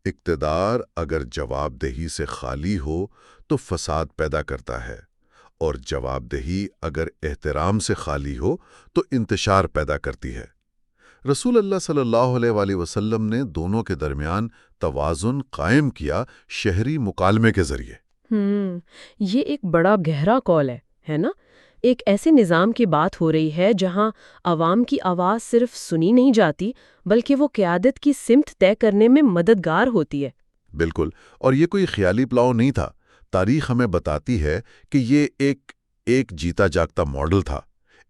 اقتدار اگر جواب دہی سے خالی ہو تو فساد پیدا کرتا ہے، اور جواب دہی اگر احترام سے خالی ہو تو انتشار پیدا کرتی ہے۔ رسول اللہ صلی اللہ علیہ وآلہ وسلم نے دونوں کے درمیان توازن قائم کیا شہری مکالمے کے ذریعے۔ یہ ایک بڑا گہرا کال ہے نا؟ ایک ایسے نظام کی بات ہو رہی ہے جہاں عوام کی آواز صرف سنی نہیں جاتی بلکہ وہ قیادت کی سمت طے کرنے میں مددگار ہوتی ہے۔ بالکل، اور یہ کوئی خیالی پلاؤ نہیں تھا۔ تاریخ ہمیں بتاتی ہے کہ یہ ایک جیتا جاگتا ماڈل تھا،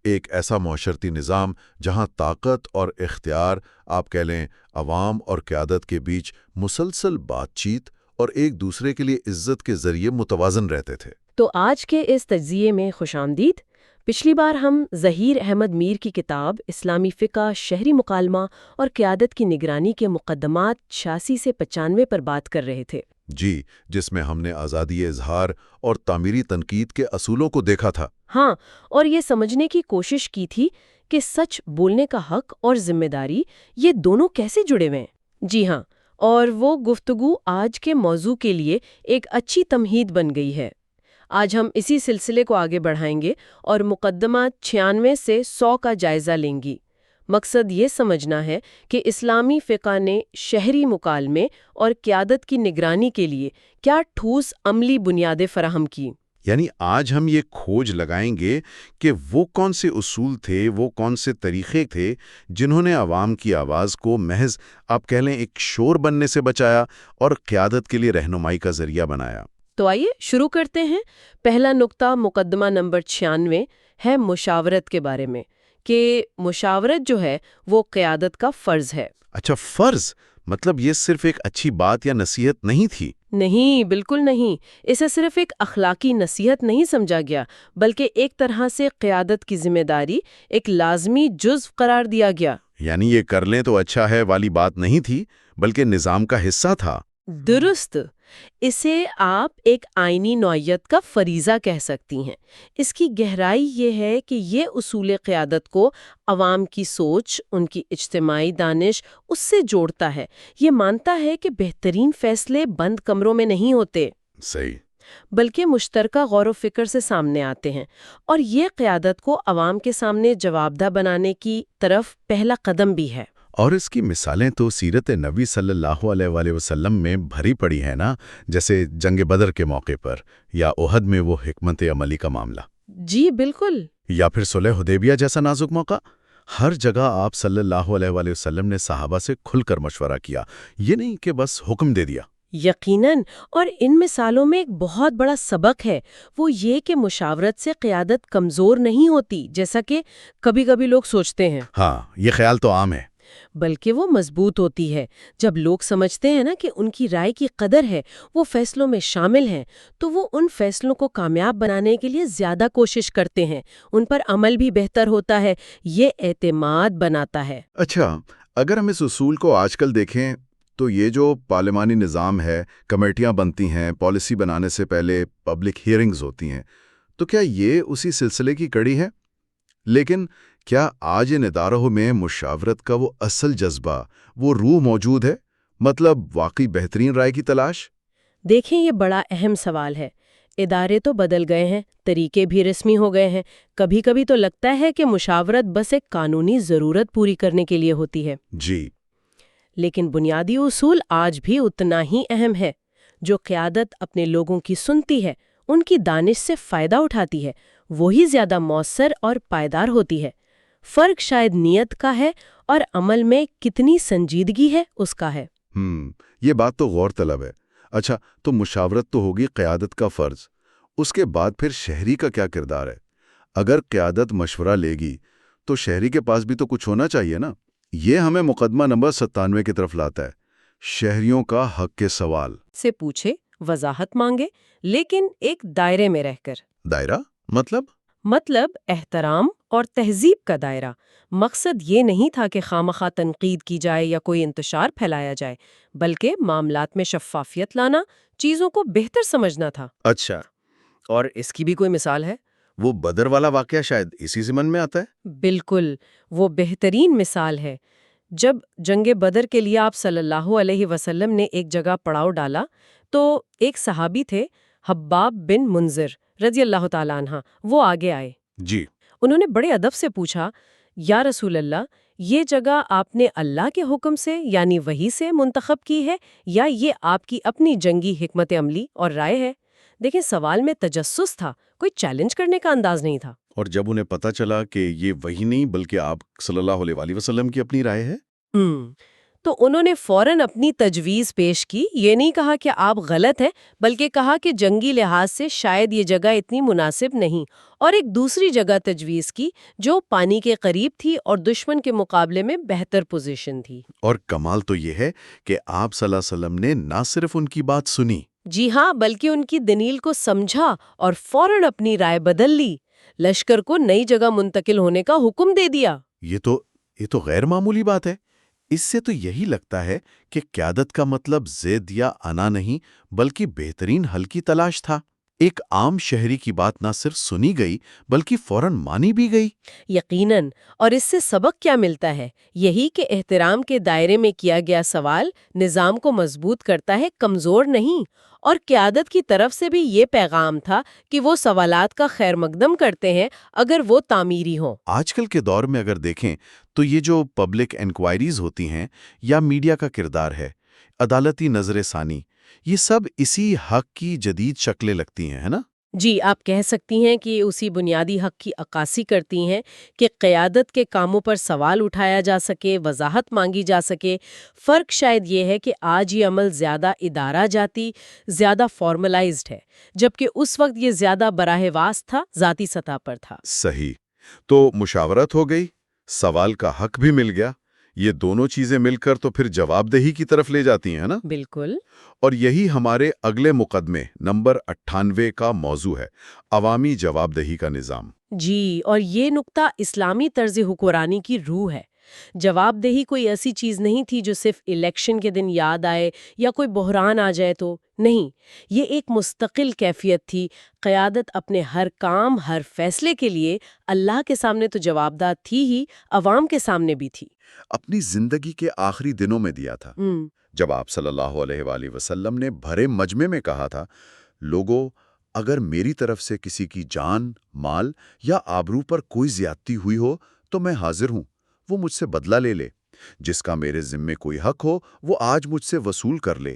ایک ایسا معاشرتی نظام جہاں طاقت اور اختیار، آپ کہہ لیں، عوام اور قیادت کے بیچ مسلسل بات چیت اور ایک دوسرے کے لیے عزت کے ذریعے متوازن رہتے تھے۔ تو آج کے اس تجزیے میں خوش آمدید۔ پچھلی بار ہم ظہیر احمد میر کی کتاب اسلامی فقہ، شہری مکالمہ اور قیادت کی نگرانی کے مقدمات 86 سے 95 پر بات کر رہے تھے۔ جی، جس میں ہم نے آزادی اظہار اور تعمیری تنقید کے اصولوں کو دیکھا تھا۔ ہاں، اور یہ سمجھنے کی کوشش کی تھی کہ سچ بولنے کا حق اور ذمہ داری یہ دونوں کیسے جڑے ہوئے ہیں۔ جی ہاں، اور وہ گفتگو آج کے موضوع کے لیے ایک اچھی تمہید بن گئی ہے۔ آج ہم اسی سلسلے کو آگے بڑھائیں گے اور مقدمہ 96 سے 100 کا جائزہ لیں گی۔ مقصد یہ سمجھنا ہے کہ اسلامی فقہ نے شہری مکالمے اور قیادت کی نگرانی کے لیے کیا ٹھوس عملی بنیادیں فراہم کی۔ یعنی آج ہم یہ کھوج لگائیں گے کہ وہ کون سے اصول تھے، وہ کون سے طریقے تھے جنہوں نے عوام کی آواز کو محض آپ کہہ لیں ایک شور بننے سے بچایا اور قیادت کے لیے رہنمائی کا ذریعہ بنایا۔ تو آئیے شروع کرتے ہیں۔ پہلا نقطہ مقدمہ نمبر 96 ہے مشاورت کے بارے میں، کہ مشاورت جو ہے وہ قیادت کا فرض ہے۔ اچھا، فرض مطلب یہ صرف ایک اچھی بات یا نصیحت نہیں تھی؟ نہیں، بالکل نہیں۔ اسے صرف ایک اخلاقی نصیحت نہیں سمجھا گیا بلکہ ایک طرح سے قیادت کی ذمہ داری، ایک لازمی جزو قرار دیا گیا۔ یعنی یہ کر لیں تو اچھا ہے والی بات نہیں تھی بلکہ نظام کا حصہ تھا۔ درست، اسے آپ ایک آئینی نوعیت کا فریضہ کہہ سکتی ہیں۔ اس کی گہرائی یہ ہے کہ یہ اصول قیادت کو عوام کی سوچ، ان کی اجتماعی دانش اس سے جوڑتا ہے۔ یہ مانتا ہے کہ بہترین فیصلے بند کمروں میں نہیں ہوتے، صحیح، بلکہ مشترکہ غور و فکر سے سامنے آتے ہیں، اور یہ قیادت کو عوام کے سامنے جوابدہ بنانے کی طرف پہلا قدم بھی ہے۔ اور اس کی مثالیں تو سیرت نبی صلی اللہ علیہ وآلہ وسلم میں بھری پڑی ہیں نا، جیسے جنگ بدر کے موقع پر یا احد میں وہ حکمت عملی کا معاملہ۔ جی بالکل۔ یا پھر صلح حدیبیہ جیسا نازک موقع۔ ہر جگہ آپ صلی اللہ علیہ وآلہ وسلم نے صحابہ سے کھل کر مشورہ کیا، یہ نہیں کہ بس حکم دے دیا۔ یقیناً، اور ان مثالوں میں ایک بہت بڑا سبق ہے، وہ یہ کہ مشاورت سے قیادت کمزور نہیں ہوتی جیسا کہ کبھی کبھی لوگ سوچتے ہیں۔ ہاں، یہ خیال تو عام ہے۔ بلکہ وہ مضبوط ہوتی ہے۔ جب لوگ سمجھتے ہیں نا کہ ان کی رائے کی قدر ہے، وہ فیصلوں میں شامل ہیں، تو وہ ان فیصلوں کو کامیاب بنانے کے لیے زیادہ کوشش کرتے ہیں، ان پر عمل بھی بہتر ہوتا ہے، یہ اعتماد بناتا ہے۔ اچھا، اگر ہم اس اصول کو آج کل دیکھیں تو یہ جو پارلیمانی نظام ہے، کمیٹیاں بنتی ہیں، پالیسی بنانے سے پہلے پبلک ہیئرنگز ہوتی ہیں، تو کیا یہ اسی سلسلے کی کڑی ہے؟ لیکن کیا آج ان اداروں میں مشاورت کا وہ اصل جذبہ، وہ روح موجود ہے؟ مطلب واقعی بہترین رائے کی تلاش؟ دیکھیں، یہ بڑا اہم سوال ہے۔ ادارے تو بدل گئے ہیں، طریقے بھی رسمی ہو گئے ہیں، کبھی کبھی تو لگتا ہے کہ مشاورت بس ایک قانونی ضرورت پوری کرنے کے لیے ہوتی ہے۔ جی، لیکن بنیادی اصول آج بھی اتنا ہی اہم ہے۔ جو قیادت اپنے لوگوں کی سنتی ہے، ان کی دانش سے فائدہ اٹھاتی ہے، وہی زیادہ مؤثر اور پائیدار ہوتی ہے۔ فرق شاید نیت کا ہے اور عمل میں کتنی سنجیدگی ہے اس کا ہے۔ یہ بات تو غور طلب ہے۔ اچھا، تو مشاورت تو ہوگی قیادت کا فرض، اس کے بعد پھر شہری کا کیا کردار ہے؟ اگر قیادت مشورہ لے گی تو شہری کے پاس بھی تو کچھ ہونا چاہیے نا۔ یہ ہمیں مقدمہ نمبر 97 کی طرف لاتا ہے، شہریوں کا حق کے سوال سے پوچھے، وضاحت مانگے، لیکن ایک دائرے میں رہ کر۔ دائرہ مطلب احترام اور تہذیب کا دائرہ۔ مقصد یہ نہیں تھا کہ خواہ تنقید کی جائے یا کوئی انتشار پھیلایا جائے، بلکہ معاملات میں شفافیت لانا، چیزوں کو بہتر سمجھنا تھا۔ اچھا، اور اس کی بھی کوئی مثال ہے؟ وہ بدر والا واقعہ شاید اسی ضمن میں آتا ہے۔ بالکل، وہ بہترین مثال ہے۔ جب جنگ بدر کے لیے آپ صلی اللہ علیہ وسلم نے ایک جگہ پڑاؤ ڈالا تو ایک صحابی تھے حباب بن منذر رضی اللہ تعالیٰ عنہ، وہ آگے آئے۔ جی۔ انہوں نے بڑے ادب سے پوچھا، یا رسول اللہ، یہ جگہ آپ نے اللہ کے حکم سے یعنی وحی سے منتخب کی ہے یا یہ آپ کی اپنی جنگی حکمت عملی اور رائے ہے؟ دیکھیں، سوال میں تجسس تھا، کوئی چیلنج کرنے کا انداز نہیں تھا۔ اور جب انہیں پتہ چلا کہ یہ وہی نہیں بلکہ آپ صلی اللہ علیہ وآلہ وسلم کی اپنی رائے ہے؟ تو انہوں نے فوراً اپنی تجویز پیش کی، یہ نہیں کہا کہ آپ غلط ہیں، بلکہ کہا کہ جنگی لحاظ سے شاید یہ جگہ اتنی مناسب نہیں، اور ایک دوسری جگہ تجویز کی جو پانی کے قریب تھی اور دشمن کے مقابلے میں بہتر پوزیشن تھی۔ اور کمال تو یہ ہے کہ آپ صلی اللہ علیہ وسلم نے نہ صرف ان کی بات سنی، جی ہاں، بلکہ ان کی دلیل کو سمجھا اور فوراً اپنی رائے بدل لی، لشکر کو نئی جگہ منتقل ہونے کا حکم دے دیا۔ یہ تو غیر معمولی بات ہے۔ اس سے تو یہی لگتا ہے کہ قیادت کا مطلب ضد یا انا نہیں بلکہ بہترین حل کی تلاش تھا۔ ایک عام شہری کی بات نہ صرف سنی گئی بلکہ فوراً مانی بھی گئی۔ یقیناً، اور اس سے سبق کیا ملتا ہے؟ یہی کہ احترام کے دائرے میں کیا گیا سوال نظام کو مضبوط کرتا ہے، کمزور نہیں۔ اور قیادت کی طرف سے بھی یہ پیغام تھا کہ وہ سوالات کا خیر مقدم کرتے ہیں اگر وہ تعمیری ہوں۔ آج کل کے دور میں اگر دیکھیں تو یہ جو پبلک انکوائریز ہوتی ہیں یا میڈیا کا کردار ہے، عدالتی نظر ثانی، یہ سب اسی حق کی جدید شکلیں لگتی ہیں، ہے نا؟ جی، آپ کہہ سکتی ہیں کہ اسی بنیادی حق کی عکاسی کرتی ہیں کہ قیادت کے کاموں پر سوال اٹھایا جا سکے، وضاحت مانگی جا سکے۔ فرق شاید یہ ہے کہ آج یہ عمل زیادہ ادارہ جاتی، زیادہ فارملائزڈ ہے، جبکہ اس وقت یہ زیادہ براہ راست تھا، ذاتی سطح پر تھا۔ صحیح۔ تو مشاورت ہو گئی، سوال کا حق بھی مل گیا، یہ دونوں چیزیں مل کر تو پھر جواب دہی کی طرف لے جاتی ہیں نا؟ بالکل۔ اور یہی ہمارے اگلے مقدمے نمبر 98 کا موضوع ہے، عوامی جواب دہی کا نظام۔ جی، اور یہ نقطہ اسلامی طرز حکمرانی کی روح ہے۔ جواب دہی کوئی ایسی چیز نہیں تھی جو صرف الیکشن کے دن یاد آئے یا کوئی بحران آ جائے تو نہیں، یہ ایک مستقل کیفیت تھی۔ قیادت اپنے ہر کام، ہر فیصلے کے لیے اللہ کے سامنے تو جوابدہ تھی ہی، عوام کے سامنے بھی تھی۔ اپنی زندگی کے آخری دنوں میں دیا تھا، جب آپ صلی اللہ علیہ وآلہ وسلم نے بھرے مجمع میں کہا تھا، لوگوں، اگر میری طرف سے کسی کی جان، مال یا آبرو پر کوئی زیادتی ہوئی ہو تو میں حاضر ہوں، وہ مجھ سے بدلہ لے لے، جس کا میرے ذمے کوئی حق ہو وہ آج مجھ سے وصول کر لے۔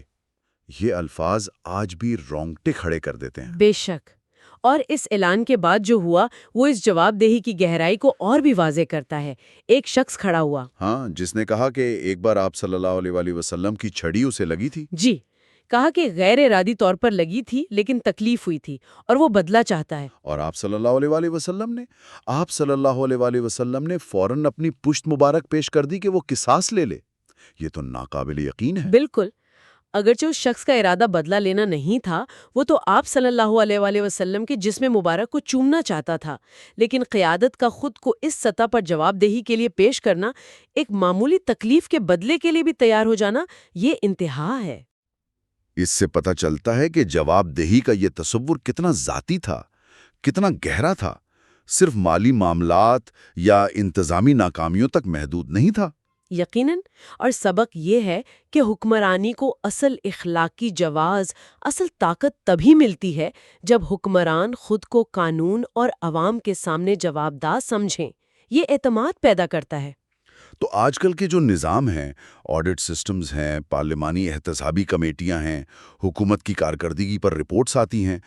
یہ الفاظ آج بھی رونگٹے کھڑے کر دیتے ہیں۔ بے شک، اور اس اعلان کے بعد جو ہوا وہ اس جواب دہی کی گہرائی کو اور بھی واضح کرتا ہے۔ ایک شخص کھڑا ہوا، ہاں، جس نے کہا کہ ایک بار آپ صلی اللہ علیہ وآلہ وسلم کی چھڑی اسے لگی تھی۔ جی، کہا کہ غیر ارادی طور پر لگی تھی لیکن تکلیف ہوئی تھی اور وہ بدلہ چاہتا ہے۔ اور آپ صلی اللہ علیہ وآلہ وسلم نے فوراً اپنی پشت مبارک پیش کر دی کہ وہ قصاص لے لے۔ یہ تو ناقابل یقین ہے۔ بالکل، اگرچہ اس شخص کا ارادہ بدلہ لینا نہیں تھا، وہ تو آپ صلی اللہ علیہ وآلہ وسلم کے جسم مبارک کو چومنا چاہتا تھا، لیکن قیادت کا خود کو اس سطح پر جواب دہی کے لیے پیش کرنا، ایک معمولی تکلیف کے بدلے کے لیے بھی تیار ہو جانا، یہ انتہا ہے۔ اس سے پتہ چلتا ہے کہ جواب دہی کا یہ تصور کتنا ذاتی تھا، کتنا گہرا تھا، صرف مالی معاملات یا انتظامی ناکامیوں تک محدود نہیں تھا۔ یقیناً، اور سبق یہ ہے کہ حکمرانی کو اصل اخلاقی جواز، اصل طاقت تبھی ملتی ہے جب حکمران خود کو قانون اور عوام کے سامنے جوابدہ سمجھیں۔ یہ اعتماد پیدا کرتا ہے۔ تو آج کل کے جو نظام ہیں، آڈٹ سسٹمز ہیں، پارلیمانی احتسابی کمیٹیاں ہیں، حکومت کی کارکردگی پر رپورٹس آتی ہیں،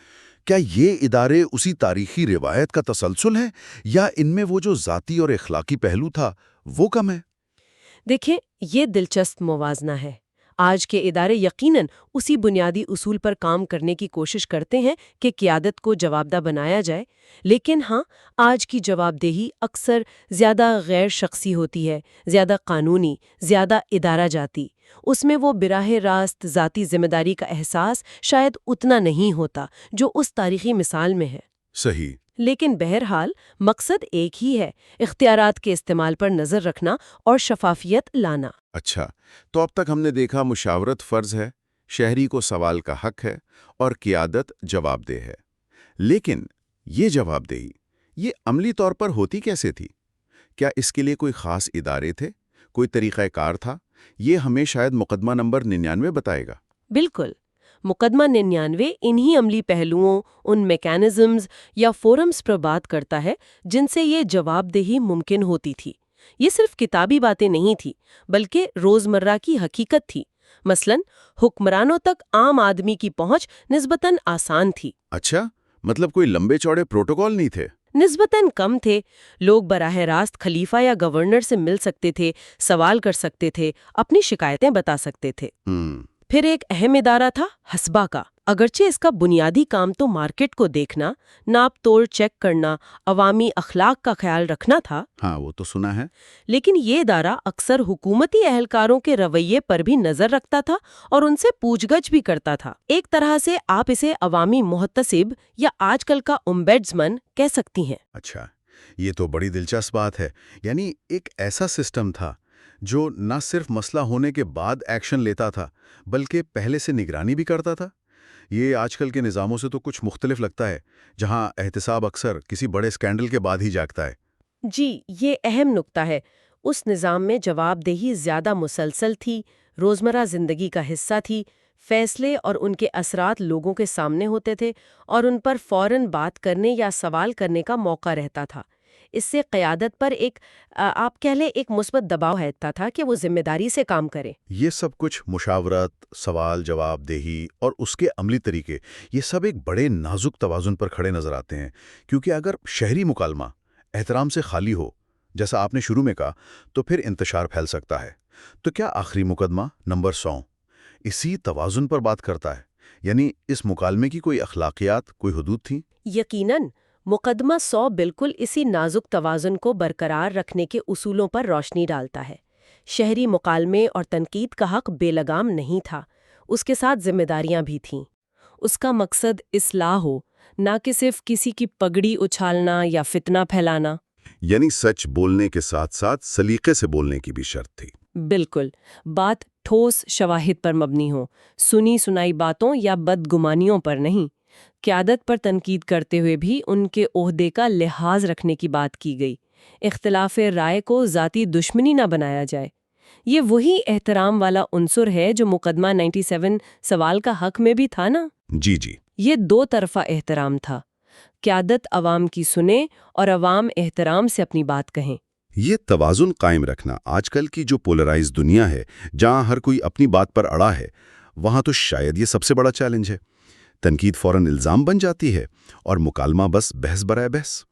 کیا یہ ادارے اسی تاریخی روایت کا تسلسل ہے یا ان میں وہ جو ذاتی اور اخلاقی پہلو تھا وہ کم ہے؟ دیکھیں، یہ دلچسپ موازنہ ہے۔ آج کے ادارے یقیناً اسی بنیادی اصول پر کام کرنے کی کوشش کرتے ہیں کہ قیادت کو جوابدہ بنایا جائے، لیکن ہاں، آج کی جواب دہی اکثر زیادہ غیر شخصی ہوتی ہے، زیادہ قانونی، زیادہ ادارہ جاتی۔ اس میں وہ براہ راست ذاتی ذمہ داری کا احساس شاید اتنا نہیں ہوتا جو اس تاریخی مثال میں ہے۔ صحیح۔ لیکن بہرحال مقصد ایک ہی ہے، اختیارات کے استعمال پر نظر رکھنا اور شفافیت لانا۔ اچھا، تو اب تک ہم نے دیکھا مشاورت فرض ہے، شہری کو سوال کا حق ہے اور قیادت جواب دہ ہے۔ لیکن یہ جواب دہی، یہ عملی طور پر ہوتی کیسے تھی؟ کیا اس کے لیے کوئی خاص ادارے تھے، کوئی طریقہ کار تھا؟ یہ ہمیں شاید مقدمہ نمبر 99 بتائے گا۔ بالکل، مقدمہ 99 انہی عملی پہلوؤں، ان میکانزمز یا فورمز پر بات کرتا ہے جن سے یہ جواب دہی ممکن ہوتی تھی۔ یہ صرف کتابی باتیں نہیں تھی بلکہ روزمرہ کی حقیقت تھی۔ مثلا حکمرانوں تک عام آدمی کی پہنچ نسبتاً آسان تھی۔ اچھا، مطلب کوئی لمبے چوڑے پروٹوکول نہیں تھے؟ نسبتاً کم تھے۔ لوگ براہ راست خلیفہ یا گورنر سے مل سکتے تھے، سوال کر سکتے تھے، اپنی شکایتیں بتا سکتے تھے۔ پھر ایک اہم ادارہ تھا حسبہ کا۔ اگرچہ اس کا بنیادی کام تو مارکیٹ کو دیکھنا، ناپ توڑ چیک کرنا، عوامی اخلاق کا خیال رکھنا تھا۔ ہاں، وہ تو سنا ہے۔ لیکن یہ ادارہ اکثر حکومتی اہلکاروں کے رویے پر بھی نظر رکھتا تھا اور ان سے پوچھ گچھ بھی کرتا تھا۔ ایک طرح سے آپ اسے عوامی محتسب یا آج کل کا اومبیڈسمن کہہ سکتی ہیں۔ اچھا، یہ تو بڑی دلچسپ بات ہے۔ یعنی ایک ایسا سسٹم تھا جو نہ صرف مسئلہ ہونے کے بعد ایکشن لیتا تھا بلکہ پہلے سے نگرانی بھی کرتا تھا۔ یہ آج کل کے نظاموں سے تو کچھ مختلف لگتا ہے، جہاں احتساب اکثر کسی بڑے اسکینڈل کے بعد ہی جاگتا ہے۔ جی، یہ اہم نکتہ ہے۔ اس نظام میں جواب دہی زیادہ مسلسل تھی، روزمرہ زندگی کا حصہ تھی، فیصلے اور ان کے اثرات لوگوں کے سامنے ہوتے تھے اور ان پر فوراً بات کرنے یا سوال کرنے کا موقع رہتا تھا۔ اس سے قیادت پر آپ کہہ لیں ایک مثبت دباؤ رہتا تھا کہ وہ ذمہ داری سے کام کرے۔ یہ سب کچھ مشاورت، سوال جواب دہی اور اس کے عملی طریقے، یہ سب ایک بڑے نازک توازن پر کھڑے نظر آتے ہیں، کیونکہ اگر شہری مکالمہ احترام سے خالی ہو، جیسا آپ نے شروع میں کہا، تو پھر انتشار پھیل سکتا ہے۔ تو کیا آخری مقدمہ نمبر 100 اسی توازن پر بات کرتا ہے؟ یعنی اس مکالمے کی کوئی اخلاقیات، کوئی حدود تھیں؟ یقیناً، مقدمہ 100 بالکل اسی نازک توازن کو برقرار رکھنے کے اصولوں پر روشنی ڈالتا ہے۔ شہری مکالمے اور تنقید کا حق بے لگام نہیں تھا، اس کے ساتھ ذمہ داریاں بھی تھیں۔ اس کا مقصد اصلاح ہو، نہ کہ صرف کسی کی پگڑی اچھالنا یا فتنہ پھیلانا۔ یعنی سچ بولنے کے ساتھ ساتھ سلیقے سے بولنے کی بھی شرط تھی۔ بالکل، بات ٹھوس شواہد پر مبنی ہو، سنی سنائی باتوں یا بدگمانیوں پر نہیں۔ قیادت پر تنقید کرتے ہوئے بھی ان کے عہدے کا لحاظ رکھنے کی بات کی گئی۔ اختلاف رائے کو ذاتی دشمنی نہ بنایا جائے۔ یہ وہی احترام والا عنصر ہے جو مقدمہ 97 سوال کا حق میں بھی تھا نا؟ جی جی۔ یہ دو طرفہ احترام تھا۔ قیادت عوام کی سنے اور عوام احترام سے اپنی بات کہیں۔ یہ توازن قائم رکھنا آج کل کی جو پولرائز دنیا ہے، جہاں ہر کوئی اپنی بات پر اڑا ہے، وہاں تو شاید یہ سب سے بڑا چیلنج ہے۔ تنقید فوراً الزام بن جاتی ہے اور مکالمہ بس بحث برائے بحث۔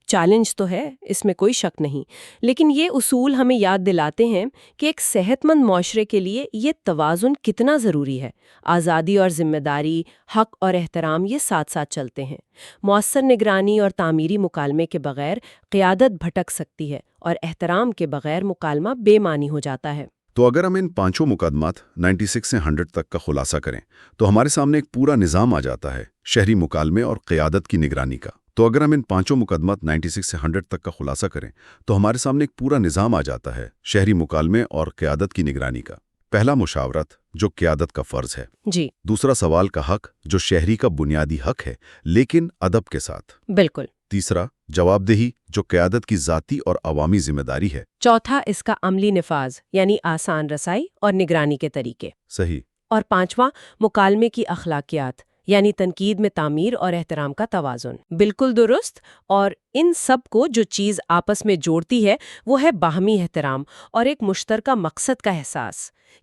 چیلنج تو ہے، اس میں کوئی شک نہیں، لیکن یہ اصول ہمیں یاد دلاتے ہیں کہ ایک صحت مند معاشرے کے لیے یہ توازن کتنا ضروری ہے۔ آزادی اور ذمہ داری، حق اور احترام یہ ساتھ ساتھ چلتے ہیں۔ مؤثر نگرانی اور تعمیری مکالمے کے بغیر قیادت بھٹک سکتی ہے اور احترام کے بغیر مکالمہ بے معنی ہو جاتا ہے۔ تو اگر ہم ان پانچوں مقدمات 96 سے 100 تک کا خلاصہ کریں تو ہمارے سامنے ایک پورا نظام آ جاتا ہے شہری مکالمے اور قیادت کی نگرانی کا۔ تو اگر ہم ان پانچوں مقدمات 96 سے 100 تک کا خلاصہ کریں تو ہمارے سامنے ایک پورا نظام آ جاتا ہے شہری مکالمے اور قیادت کی نگرانی کا۔ پہلا مشاورت، جو قیادت کا فرض ہے۔ جی، دوسرا سوال کا حق، جو شہری کا بنیادی حق ہے لیکن ادب کے ساتھ۔ بالکل۔ تیسرا جواب دہی، جو قیادت کی ذاتی اور عوامی ذمہ داری ہے۔ چوتھا اس کا عملی نفاذ، یعنی آسان رسائی اور نگرانی کے طریقے۔ صحیح۔ اور پانچواں مکالمے کی اخلاقیات، یعنی تنقید میں تعمیر اور احترام کا توازن۔ بالکل درست۔ اور ان سب کو جو چیز آپس میں جوڑتی ہے وہ ہے باہمی احترام اور ایک مشترکہ مقصد کا احساس۔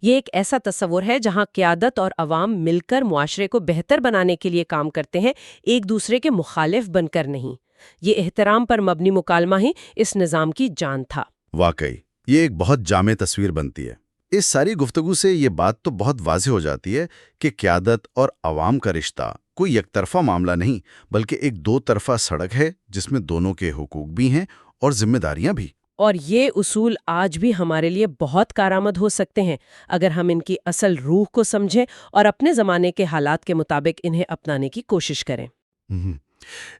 یہ ایک ایسا تصور ہے جہاں قیادت اور عوام مل کر معاشرے کو بہتر بنانے کے لیے کام کرتے ہیں، ایک دوسرے کے مخالف بن کر نہیں۔ یہ احترام پر مبنی مکالمہ ہی اس نظام کی جان تھا۔ واقعی یہ ایک بہت جامع تصویر بنتی ہے۔ اس ساری گفتگو سے یہ بات تو بہت واضح ہو جاتی ہے کہ قیادت اور عوام کا رشتہ کوئی یک طرفہ معاملہ نہیں، بلکہ ایک دو طرفہ سڑک ہے جس میں دونوں کے حقوق بھی ہیں اور ذمہ داریاں بھی۔ اور یہ اصول آج بھی ہمارے لیے بہت کارآمد ہو سکتے ہیں اگر ہم ان کی اصل روح کو سمجھیں اور اپنے زمانے کے حالات کے مطابق انہیں اپنانے کی کوشش کریں۔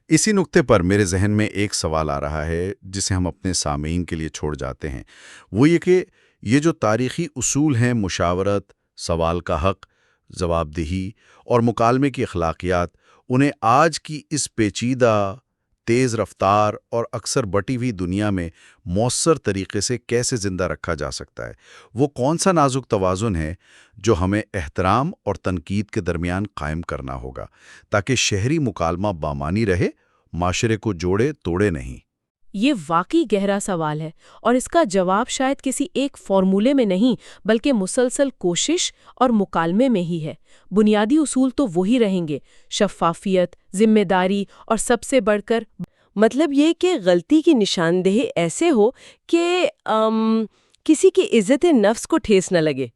اسی نقطے پر میرے ذہن میں ایک سوال آ رہا ہے جسے ہم اپنے سامعین کے لیے چھوڑ جاتے ہیں، وہ یہ کہ یہ جو تاریخی اصول ہیں، مشاورت، سوال کا حق، جواب دہی اور مکالمے کی اخلاقیات، انہیں آج کی اس پیچیدہ، تیز رفتار اور اکثر بٹی ہوئی دنیا میں مؤثر طریقے سے کیسے زندہ رکھا جا سکتا ہے۔ وہ کون سا نازک توازن ہے جو ہمیں احترام اور تنقید کے درمیان قائم کرنا ہوگا تاکہ شہری مکالمہ بامانی رہے، معاشرے کو جوڑے توڑے نہیں۔ یہ واقعی گہرا سوال ہے اور اس کا جواب شاید کسی ایک فارمولے میں نہیں بلکہ مسلسل کوشش اور مکالمے میں ہی ہے۔ بنیادی اصول تو وہی رہیں گے، شفافیت، ذمہ داری اور سب سے بڑھ کر مطلب یہ کہ غلطی کی نشاندہی ایسے ہو کہ کسی کی عزت نفس کو ٹھیس نہ لگے۔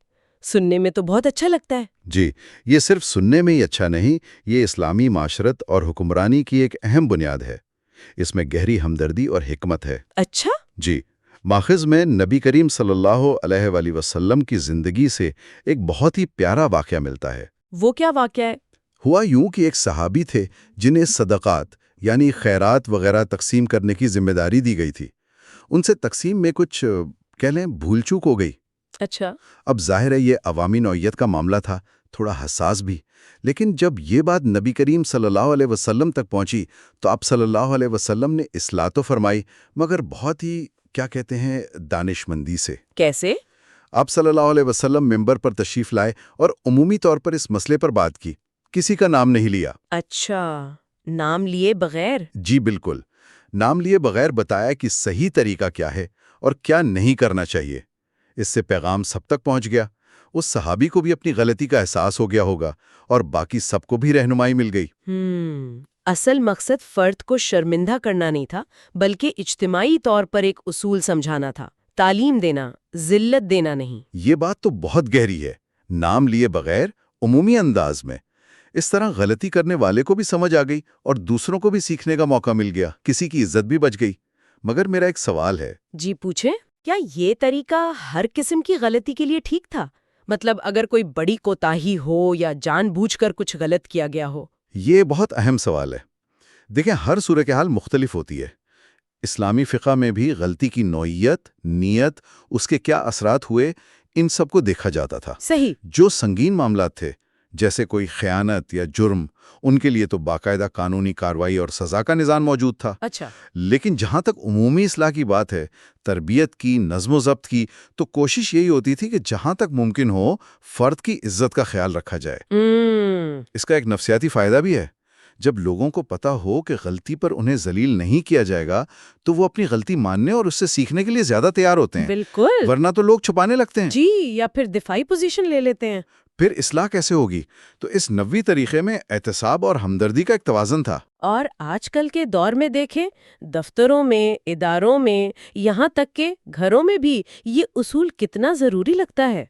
سننے میں تو بہت اچھا لگتا ہے۔ جی، یہ صرف سننے میں ہی اچھا نہیں، یہ اسلامی معاشرت اور حکمرانی کی ایک اہم بنیاد ہے۔ اس میں گہری ہمدردی اور حکمت ہے۔ اچھا؟ جی، ماخذ میں نبی کریم صلی اللہ علیہ وآلہ وسلم کی زندگی سے ایک بہت ہی پیارا واقعہ ملتا ہے۔ وہ کیا واقعہ ہے؟ ہوا یوں کہ ایک صحابی تھے جنہیں صدقات یعنی خیرات وغیرہ تقسیم کرنے کی ذمہ داری دی گئی تھی۔ ان سے تقسیم میں کچھ کہہ لیں بھول چوک ہو گئی۔ اچھا۔ اب ظاہر ہے یہ عوامی نوعیت کا معاملہ تھا، تھوڑا حساس بھی، لیکن جب یہ بات نبی کریم صلی اللہ علیہ وسلم تک پہنچی تو آپ صلی اللہ علیہ وسلم نے اصلاح تو فرمائی، مگر بہت ہی کیا کہتے ہیں دانش مندی سے۔ کیسے؟ آپ صلی اللہ علیہ وسلم ممبر پر تشریف لائے اور عمومی طور پر اس مسئلے پر بات کی، کسی کا نام نہیں لیا۔ اچھا، نام لیے بغیر؟ جی بالکل، نام لیے بغیر بتایا کہ صحیح طریقہ کیا ہے اور کیا نہیں کرنا چاہیے۔ اس سے پیغام سب تک پہنچ گیا، اس صحابی کو بھی اپنی غلطی کا احساس ہو گیا ہوگا اور باقی سب کو بھی رہنمائی مل گئی۔ اصل مقصد فرد کو شرمندہ کرنا نہیں تھا بلکہ اجتماعی طور پر ایک اصول سمجھانا تھا، تعلیم دینا، ذلت دینا نہیں۔ یہ بات تو بہت گہری ہے، نام لیے بغیر عمومی انداز میں۔ اس طرح غلطی کرنے والے کو بھی سمجھ آ گئی اور دوسروں کو بھی سیکھنے کا موقع مل گیا، کسی کی عزت بھی بچ گئی۔ مگر میرا ایک سوال ہے۔ جی پوچھیں۔ کیا یہ طریقہ ہر قسم کی غلطی کے لیے ٹھیک تھا؟ مطلب اگر کوئی بڑی کوتاہی ہو یا جان بوجھ کر کچھ غلط کیا گیا ہو؟ یہ بہت اہم سوال ہے۔ دیکھیں، ہر صورتحال مختلف ہوتی ہے۔ اسلامی فقہ میں بھی غلطی کی نوعیت، نیت، اس کے کیا اثرات ہوئے، ان سب کو دیکھا جاتا تھا۔ صحیح۔ جو سنگین معاملات تھے جیسے کوئی خیانت یا جرم، ان کے لیے تو باقاعدہ قانونی کارروائی اور سزا کا نظام موجود تھا۔ اچھا۔ لیکن جہاں تک عمومی اصلاح کی بات ہے، تربیت کی، نظم و ضبط کی، تو کوشش یہی ہوتی تھی کہ جہاں تک ممکن ہو فرد کی عزت کا خیال رکھا جائے۔ اس کا ایک نفسیاتی فائدہ بھی ہے۔ جب لوگوں کو پتا ہو کہ غلطی پر انہیں ذلیل نہیں کیا جائے گا تو وہ اپنی غلطی ماننے اور اس سے سیکھنے کے لیے زیادہ تیار ہوتے ہیں۔ بالکل، ورنہ تو لوگ چھپانے لگتے ہیں۔ جی، یا پھر دفاعی پوزیشن لے لیتے ہیں۔ پھر اصلاح کیسے ہوگی؟ تو اس نبوی طریقے میں احتساب اور ہمدردی کا ایک توازن تھا۔ اور آج کل کے دور میں دیکھیں، دفتروں میں، اداروں میں، یہاں تک کہ گھروں میں بھی یہ اصول کتنا ضروری لگتا ہے۔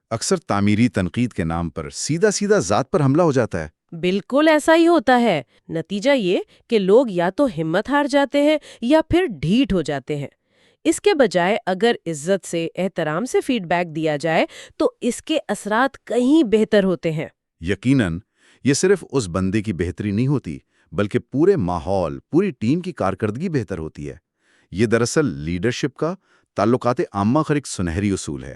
اکثر تعمیری تنقید کے نام پر سیدھا سیدھا ذات پر حملہ ہو جاتا ہے۔ بالکل ایسا ہی ہوتا ہے۔ نتیجہ یہ کہ لوگ یا تو ہمت ہار جاتے ہیں یا پھر ڈھیٹ ہو جاتے ہیں۔ اس کے بجائے اگر عزت سے، احترام سے فیڈ بیک دیا جائے تو اس کے اثرات کہیں بہتر ہوتے ہیں۔ یقیناً یہ صرف اس بندے کی بہتری نہیں ہوتی بلکہ پورے ماحول، پوری ٹیم کی کارکردگی بہتر ہوتی ہے۔ یہ دراصل لیڈرشپ کا، تعلقات عامہ کا ایک سنہری اصول ہے۔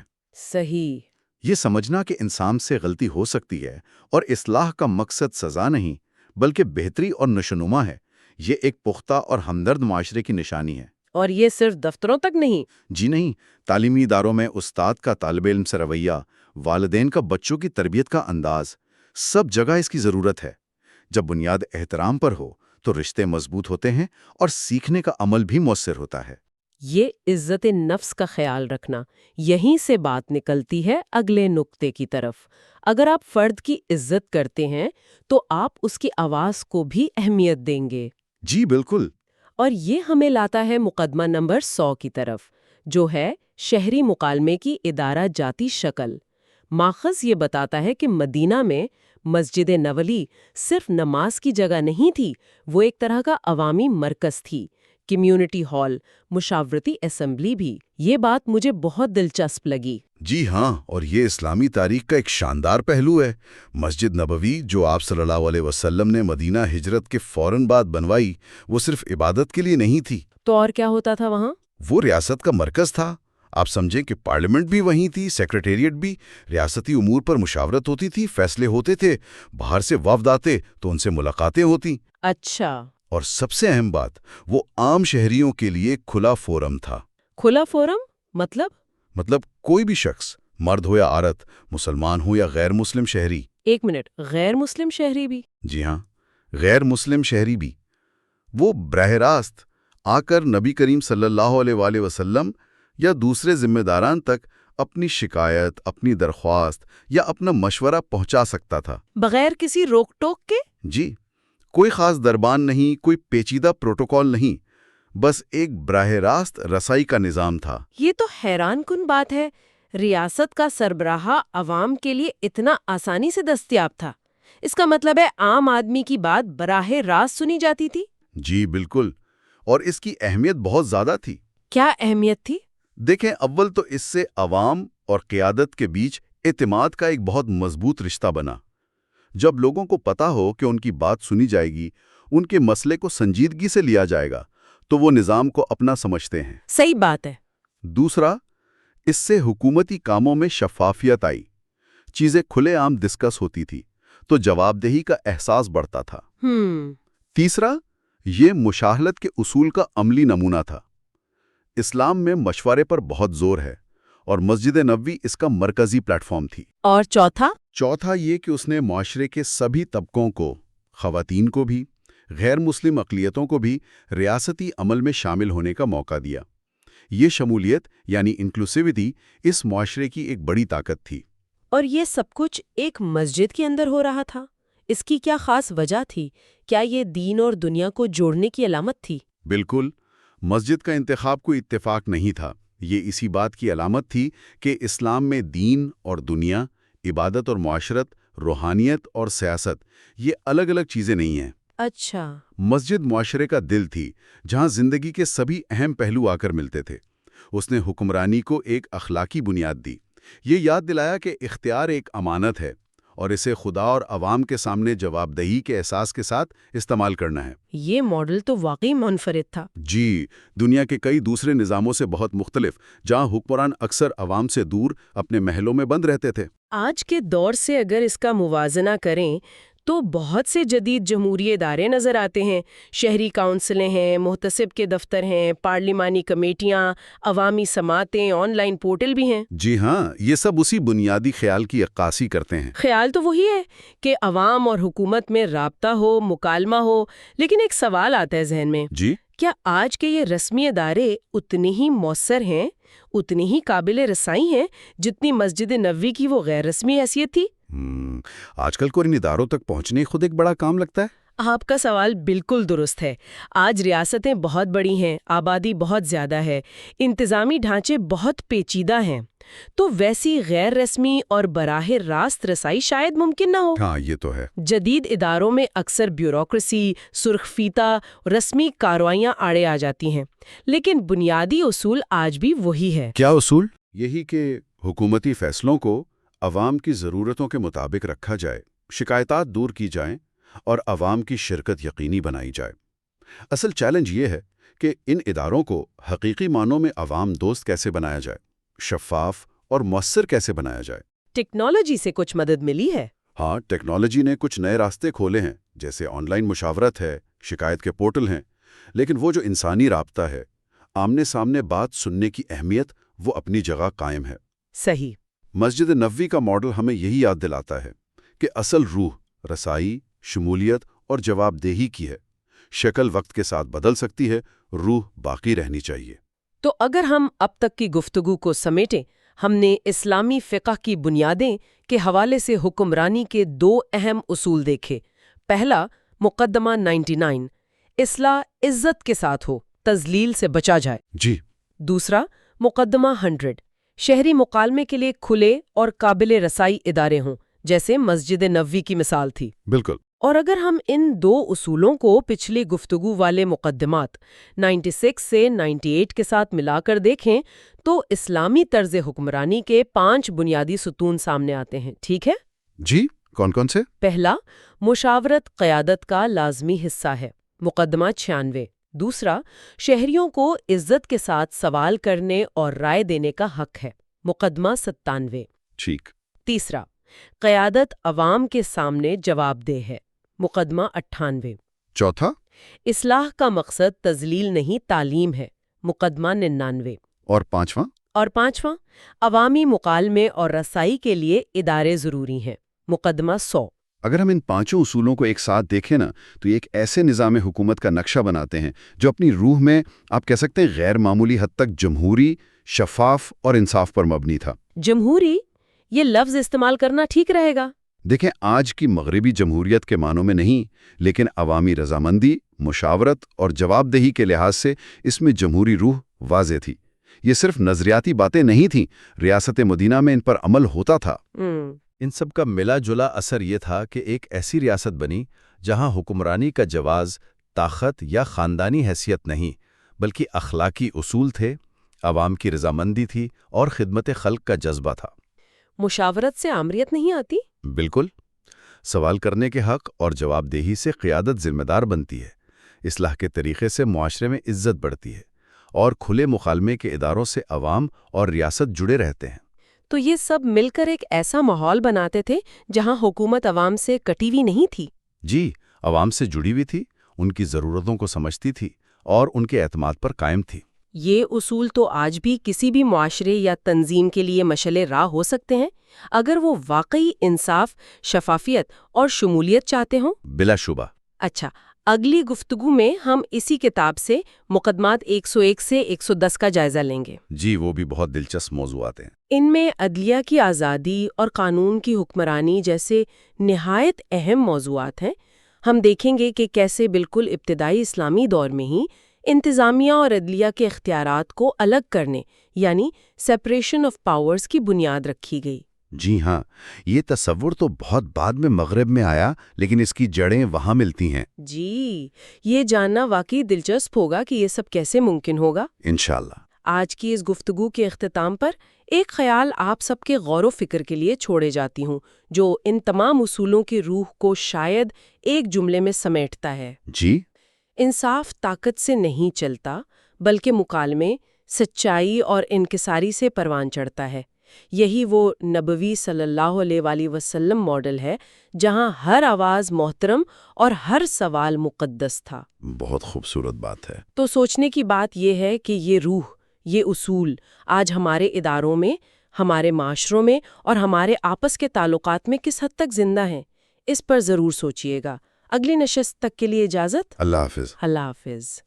صحیح۔ یہ سمجھنا کہ انسان سے غلطی ہو سکتی ہے اور اصلاح کا مقصد سزا نہیں بلکہ بہتری اور نشوونما ہے، یہ ایک پختہ اور ہمدرد معاشرے کی نشانی ہے۔ اور یہ صرف دفتروں تک نہیں۔ جی نہیں، تعلیمی اداروں میں استاد کا طالب علم سے رویہ، والدین کا بچوں کی تربیت کا انداز، سب جگہ اس کی ضرورت ہے۔ جب بنیاد احترام پر ہو تو رشتے مضبوط ہوتے ہیں اور سیکھنے کا عمل بھی مؤثر ہوتا ہے۔ یہ عزت نفس کا خیال رکھنا، یہیں سے بات نکلتی ہے اگلے نقطے کی طرف۔ اگر آپ فرد کی عزت کرتے ہیں تو آپ اس کی آواز کو بھی اہمیت دیں گے۔ جی بالکل۔ اور یہ ہمیں لاتا ہے مقدمہ نمبر 100 کی طرف، جو ہے شہری مکالمے کی ادارہ جاتی شکل۔ ماخذ یہ بتاتا ہے کہ مدینہ میں مسجد نبوی صرف نماز کی جگہ نہیں تھی، وہ ایک طرح کا عوامی مرکز تھی، کمیونٹی ہال، مشاورتی اسمبلی بھی۔ یہ بات مجھے بہت دلچسپ لگی۔ جی ہاں، اور یہ اسلامی تاریخ کا ایک شاندار پہلو ہے۔ مسجد نبوی جو آپ صلی اللہ علیہ وسلم نے مدینہ ہجرت کے فوراً بعد بنوائی، وہ صرف عبادت کے لیے نہیں تھی۔ تو اور کیا ہوتا تھا وہاں؟ وہ ریاست کا مرکز تھا۔ آپ سمجھیں کہ پارلیمنٹ بھی وہیں تھی، سیکریٹریٹ بھی، ریاستی امور پر مشاورت ہوتی تھی، فیصلے ہوتے تھے، باہر سے وفد آتے تو ان سے ملاقاتیں ہوتی۔ اچھا، اور سب سے اہم بات، وہ عام شہریوں کے لیے کھلا فورم تھا۔ کھلا فورم مطلب کوئی بھی شخص، مرد ہو یا عورت، مسلمان ہو یا غیر مسلم شہری۔ ایک منٹ، غیر مسلم شہری بھی؟ جی ہاں، غیر مسلم شہری بھی، وہ براہ راست آ کر نبی کریم صلی اللہ علیہ وآلہ وسلم یا دوسرے ذمہ داران تک اپنی شکایت، اپنی درخواست یا اپنا مشورہ پہنچا سکتا تھا، بغیر کسی روک ٹوک کے؟ جی، کوئی خاص دربان نہیں، کوئی پیچیدہ پروٹوکول نہیں، بس ایک براہ راست رسائی کا نظام تھا۔ یہ تو حیران کن بات ہے، ریاست کا سربراہ عوام کے لیے اتنا آسانی سے دستیاب تھا۔ اس کا مطلب ہے عام آدمی کی بات براہ راست سنی جاتی تھی؟ جی بالکل، اور اس کی اہمیت بہت زیادہ تھی۔ کیا اہمیت تھی؟ دیکھیں، اول تو اس سے عوام اور قیادت کے بیچ اعتماد کا ایک بہت مضبوط رشتہ بنا۔ جب لوگوں کو پتہ ہو کہ ان کی بات سنی جائے گی، ان کے مسئلے کو سنجیدگی سے لیا جائے گا، تو وہ نظام کو اپنا سمجھتے ہیں۔ صحیح بات ہے۔ دوسرا، اس سے حکومتی کاموں میں شفافیت آئی، چیزیں کھلے عام ڈسکس ہوتی تھی، تو جواب دہی کا احساس بڑھتا تھا۔ تیسرا، یہ مشاہلت کے اصول کا عملی نمونہ تھا۔ اسلام میں مشورے پر بہت زور ہے، اور مسجد نبوی اس کا مرکزی پلیٹ فارم تھی۔ اور چوتھا یہ کہ اس نے معاشرے کے سبھی طبقوں کو، خواتین کو بھی، غیر مسلم اقلیتوں کو بھی ریاستی عمل میں شامل ہونے کا موقع دیا۔ یہ شمولیت یعنی انکلوسیوٹی اس معاشرے کی ایک بڑی طاقت تھی۔ اور یہ سب کچھ ایک مسجد کے اندر ہو رہا تھا؟ اس کی کیا خاص وجہ تھی؟ کیا یہ دین اور دنیا کو جوڑنے کی علامت تھی؟ بالکل، مسجد کا انتخاب کوئی اتفاق نہیں تھا، یہ اسی بات کی علامت تھی کہ اسلام میں دین اور دنیا، عبادت اور معاشرت، روحانیت اور سیاست، یہ الگ الگ چیزیں نہیں ہیں۔ اچھا۔ مسجد معاشرے کا دل تھی، جہاں زندگی کے سبھی اہم پہلو آ کر ملتے تھے۔ اس نے حکمرانی کو ایک اخلاقی بنیاد دی، یہ یاد دلایا کہ اختیار ایک امانت ہے، اور اسے خدا اور عوام کے سامنے جواب دہی کے احساس کے ساتھ استعمال کرنا ہے۔ یہ ماڈل تو واقعی منفرد تھا۔ جی، دنیا کے کئی دوسرے نظاموں سے بہت مختلف، جہاں حکمران اکثر عوام سے دور اپنے محلوں میں بند رہتے تھے۔ آج کے دور سے اگر اس کا موازنہ کریں تو بہت سے جدید جمہوری ادارے نظر آتے ہیں۔ شہری کونسلیں ہیں، محتسب کے دفتر ہیں، پارلیمانی کمیٹیاں، عوامی سماعتیں، آن لائن پورٹل بھی ہیں۔ جی ہاں، یہ سب اسی بنیادی خیال کی عکاسی کرتے ہیں۔ خیال تو وہی ہے کہ عوام اور حکومت میں رابطہ ہو، مکالمہ ہو، لیکن ایک سوال آتا ہے ذہن میں، جی، کیا آج کے یہ رسمی ادارے اتنے ہی مؤثر ہیں، اتنی ہی قابل رسائی ہیں جتنی مسجد نبوی کی وہ غیر رسمی حیثیت تھی؟ آج کل کو ان اداروں تک پہنچنے خود ایک بڑا کام لگتا ہے۔ آپ کا سوال بالکل درست ہے۔ آج ریاستیں بہت بڑی ہیں، آبادی بہت زیادہ ہے، انتظامی ڈھانچے بہت پیچیدہ ہیں، تو ویسی غیر رسمی اور براہ راست رسائی شاید ممکن نہ ہو۔ ہاں، یہ تو ہے۔ جدید اداروں میں اکثر بیوروکریسی، سرخ فیتہ، رسمی کارروائیاں آڑے آ جاتی ہیں، لیکن بنیادی اصول آج بھی وہی ہے۔ کیا اصول؟ یہی کہ حکومتی فیصلوں کو عوام کی ضرورتوں کے مطابق رکھا جائے، شکایات دور کی جائیں، اور عوام کی شرکت یقینی بنائی جائے۔ اصل چیلنج یہ ہے کہ ان اداروں کو حقیقی معنوں میں عوام دوست کیسے بنایا جائے، شفاف اور مؤثر کیسے بنایا جائے۔ ٹیکنالوجی سے کچھ مدد ملی ہے؟ ہاں، ٹیکنالوجی نے کچھ نئے راستے کھولے ہیں، جیسے آن لائن مشاورت ہے، شکایت کے پورٹل ہیں، لیکن وہ جو انسانی رابطہ ہے، آمنے سامنے بات سننے کی اہمیت، وہ اپنی جگہ قائم ہے۔ صحیح۔ مسجد نبوی کا ماڈل ہمیں یہی یاد دلاتا ہے کہ اصل روح رسائی، شمولیت اور جواب دہی کی ہے۔ شکل وقت کے ساتھ بدل سکتی ہے، روح باقی رہنی چاہیے۔ تو اگر ہم اب تک کی گفتگو کو سمیٹیں، ہم نے اسلامی فقہ کی بنیادیں کے حوالے سے حکمرانی کے دو اہم اصول دیکھے۔ پہلا، مقدمہ 99، اصلاح عزت کے ساتھ ہو، تذلیل سے بچا جائے۔ جی۔ دوسرا، مقدمہ 100، شہری مکالمے کے لیے کھلے اور قابل رسائی ادارے ہوں، جیسے مسجد نبوی کی مثال تھی۔ بالکل۔ اور اگر ہم ان دو اصولوں کو پچھلی گفتگو والے مقدمات 96 سے 98 کے ساتھ ملا کر دیکھیں تو اسلامی طرز حکمرانی کے 5 بنیادی ستون سامنے آتے ہیں، ٹھیک ہے؟ جی، کون کون سے؟ پہلا، مشاورت قیادت کا لازمی حصہ ہے، مقدمہ 96۔ دوسرا، شہریوں کو عزت کے ساتھ سوال کرنے اور رائے دینے کا حق ہے، مقدمہ 97۔ ٹھیک۔ تیسرا، قیادت عوام کے سامنے جواب دہ ہے، مقدمہ 98۔ چوتھا؟ اصلاح کا مقصد تذلیل نہیں تعلیم ہے، مقدمہ 99۔ اور پانچواں؟ اور پانچواں، عوامی مکالمے اور رسائی کے لیے ادارے ضروری ہیں، مقدمہ 100۔ اگر ہم ان پانچوں اصولوں کو ایک ساتھ دیکھیں نا تو یہ ایک ایسے نظام حکومت کا نقشہ بناتے ہیں جو اپنی روح میں آپ کہہ سکتے ہیں غیر معمولی حد تک جمہوری، شفاف اور انصاف پر مبنی تھا۔ جمہوری، یہ لفظ استعمال کرنا ٹھیک رہے گا؟ دیکھیں، آج کی مغربی جمہوریت کے معنوں میں نہیں، لیکن عوامی رضامندی، مشاورت اور جواب دہی کے لحاظ سے اس میں جمہوری روح واضح تھی۔ یہ صرف نظریاتی باتیں نہیں تھیں، ریاست مدینہ میں ان پر عمل ہوتا تھا۔ ان سب کا ملا جلا اثر یہ تھا کہ ایک ایسی ریاست بنی جہاں حکمرانی کا جواز طاقت یا خاندانی حیثیت نہیں، بلکہ اخلاقی اصول تھے، عوام کی رضامندی تھی اور خدمت خلق کا جذبہ تھا۔ مشاورت سے آمریت نہیں آتی؟ بالکل، سوال کرنے کے حق اور جواب دہی سے قیادت ذمہ دار بنتی ہے، اصلاح کے طریقے سے معاشرے میں عزت بڑھتی ہے، اور کھلے مکالمے کے اداروں سے عوام اور ریاست جڑے رہتے ہیں۔ تو یہ سب مل کر ایک ایسا ماحول بناتے تھے جہاں حکومت عوام سے کٹی ہوئی نہیں تھی؟ جی، عوام سے جڑی ہوئی تھی، ان کی ضرورتوں کو سمجھتی تھی اور ان کے اعتماد پر قائم تھی۔ یہ اصول تو آج بھی کسی بھی معاشرے یا تنظیم کے لیے مشعل راہ ہو سکتے ہیں اگر وہ واقعی انصاف، شفافیت اور شمولیت چاہتے ہوں؟ بلا شبہ۔ اچھا، اگلی گفتگو میں ہم اسی کتاب سے مقدمات 101 سے 110 کا جائزہ لیں گے۔ جی، وہ بھی بہت دلچسپ موضوعات ہیں۔ ان میں عدلیہ کی آزادی اور قانون کی حکمرانی جیسے نہایت اہم موضوعات ہیں۔ ہم دیکھیں گے کہ کیسے بالکل ابتدائی اسلامی دور میں ہی انتظامیہ اور عدلیہ کے اختیارات کو الگ کرنے یعنی سیپریشن آف پاورز کی بنیاد رکھی گئی۔ جی ہاں، یہ تصور تو بہت بعد میں مغرب میں آیا، لیکن اس کی جڑیں وہاں ملتی ہیں۔ جی، یہ جاننا واقعی دلچسپ ہوگا کہ یہ سب کیسے ممکن ہوگا۔ انشاءاللہ۔ آج کی اس گفتگو کے اختتام پر ایک خیال آپ سب کے غور و فکر کے لیے چھوڑے جاتی ہوں جو ان تمام اصولوں کی روح کو شاید ایک جملے میں سمیٹتا ہے۔ جی؟ انصاف طاقت سے نہیں چلتا بلکہ مکالمے، سچائی اور انکساری سے پروان چڑھتا ہے۔ یہی وہ نبوی صلی اللہ علیہ وآلہ وسلم ماڈل ہے جہاں ہر آواز محترم اور ہر سوال مقدس تھا۔ بہت خوبصورت بات ہے۔ تو سوچنے کی بات یہ ہے کہ یہ روح، یہ اصول آج ہمارے اداروں میں، ہمارے معاشروں میں اور ہمارے آپس کے تعلقات میں کس حد تک زندہ ہیں، اس پر ضرور سوچئے گا۔ اگلی نشست تک کے لیے اجازت۔ اللہ حافظ۔ اللہ حافظ۔